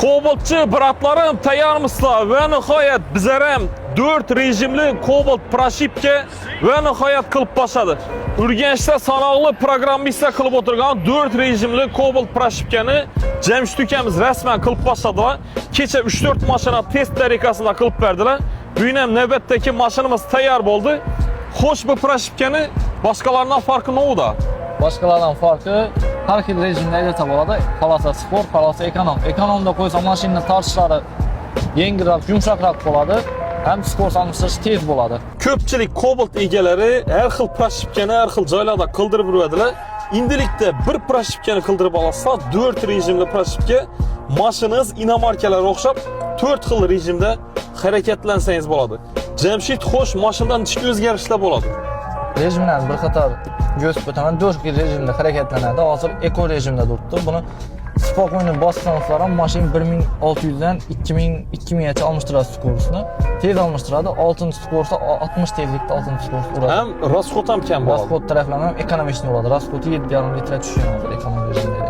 Kobaltçı bratlarım tayyormisizlar ve nihoyat bizlar ham 4 rejimli Cobalt proshipka ve nihoyat qilib boshladi. Urganchda sanoqli programmistlar qilib o'tirgan 4 rejimli Cobalt proshipkani Jamshid ukamiz rasman qilib boshladilar. Kecha 3-4 mashina test tariqasida qilib berdilar. Bugun ham navbatdagi mashinamiz tayyor bo'ldi. Xo'sh, bu proshipkani boshqalardan farqi nimada? Boshqalardan farqi har xil rejimda ijro bo'ladi. Polosa sport, polosa ekonom. Ekonomda qo'ysa mashina tortishlari yengilroq, yumshoqroq bo'ladi. Ham sport almashtirish tez bo'ladi. Ko'pchilik Cobalt egalari har xil proshipkani har xil joylarda qildirib yuradilar. Endilikda bir proshipkani qildirib olsa 4 rejimli proshipka mashinangiz inomarkalarga o'xshab 4 xil rejimda harakatlansangiz bo'ladi. Jamshid, xo'sh, mashinadan ichki o'zgarishlar bo'ladi. Rejimdan bir qator ko'rsatib o'taman. 4 xil rejimda harakatlanadi. Hozir eko rejimda turibdi. Buni spokойно bossangiz ham mashina 1600 dan 2000gacha almashtiradi skorousini. Tez almashtiradi. 6-skorousda 60 tezlikda 6-skorousda uradi. Ham rasxod ham kam bo'ladi. Rasxod taraflama ham ekonomik bo'ladi. Rasxodi 7,5 litr tushgan hozir ekonom rejimda.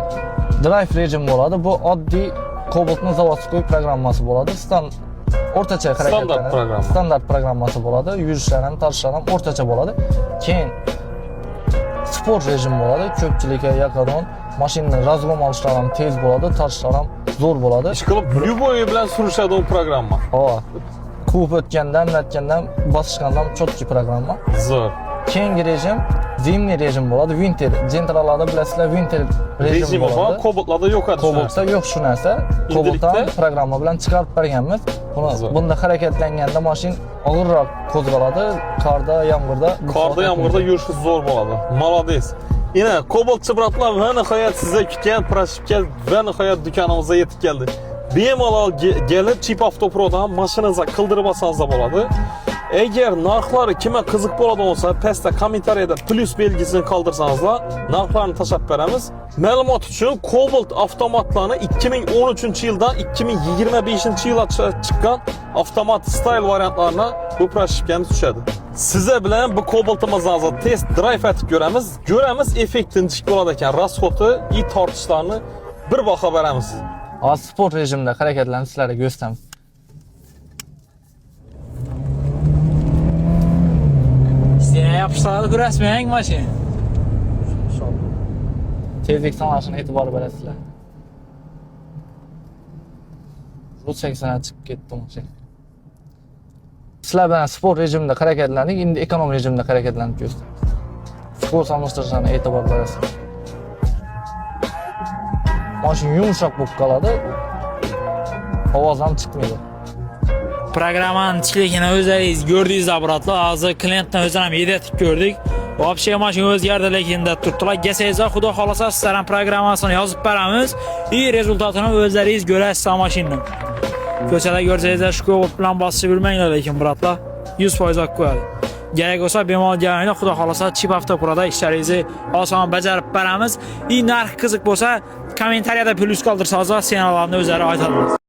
Drive rejim bo'ladi. Bu oddiy Cobaltning zavodskoy programmasi bo'ladi. O'rtacha harakatlanadi. Standart programmasi bo'ladi. Yurishlar ham, tortishlar ham o'rtacha bo'ladi. Keyin sport rejim bo'ladi. Ko'pchilikka yaqin mashinaning razg'om olishlari ham tez bo'ladi, tortishlar ham zo'r bo'ladi. Ishqilib, любой bilan surishadi u programma. Xo'p. Ko'p o'tgandan, natgandan, bosishgandan cho'tki programma. Zo'r. Keyingi rejim zimniy rejim bo'ladi. Winter, generalarda bilasizlar, winter rejim bo'ladi. Cobaltlarda yo'q edi. Cobaltda yo'q shu narsa. Cobaltdan programma bilan chiqarib berganmiz. Bunda harakatlanganda mashina og'irroq qo'zg'aladi. Qorda, yomg'irda yurishi zo'r bo'ladi. Молодец. Yine Cobaltchi bratlar va nihoyat sizga kutgan proshipka va nihoyat do'konimizga yetib keldi. Bemalol kelib Chip Avtoprodan mashinangizni qildirib olsangiz bo'ladi. Agar narxlari kimga qiziq bo'ladigan bo'lsa, pastda kommentariyada plus belgisini qoldirsangizlar, narxlarni tashlab beramiz. Ma'lumot uchun Cobalt avtomatlarni 2013-yildan 2025-yilgacha chiqqan avtomat style variantlarini bu proshipkamiz tushadi. Size bilan bu Cobalt'imizni test drive etib ko'ramiz, effektini nechik bo'ladi ekan, rasxodi, tortishlarni bir baho beramiz. Hozir sport rejimda harakatlanib sizlarga ko'rsatamiz. Seni yapıştırdı görəsməyən maşın. Tezlik sanatına etibarı berəsizlər. Rut 80'e çıkıp getdi maşın. Sizlar bilan sport rejimida harakatlandik, endi ekonom rejimda harakatlanib ko'rsatamiz. Sport almashtirishlarga e'tibor berasizlar. Mashina yumshoq bo'lib qoladi. Ovoz ham chiqmaydi. Programmanın içkilikini özləriz gördüyüz abratlar. Azı klientdən özlər ham yedətib gördük. Vapşiyə maşın özgərdə lekində tutdular. Gəsəyizə xuda xalasa sizlərin programmasını yazıb bərəmiz. İyi rezultatını özləriz görəsiz maşinlə. Köçədə görsəyizə şu Cobalt plan basışı bilməklə lekin bratlar 100% haqq qoyadı. Gərək olsa bemal gəlməklə xuda xalasa Chip Avtoproda işlərinizi asan bəcərib bərəmiz. İyi narx qızıq bolsa kommentariyada plus qaldırsanızlar senalarını özləri aytadınız.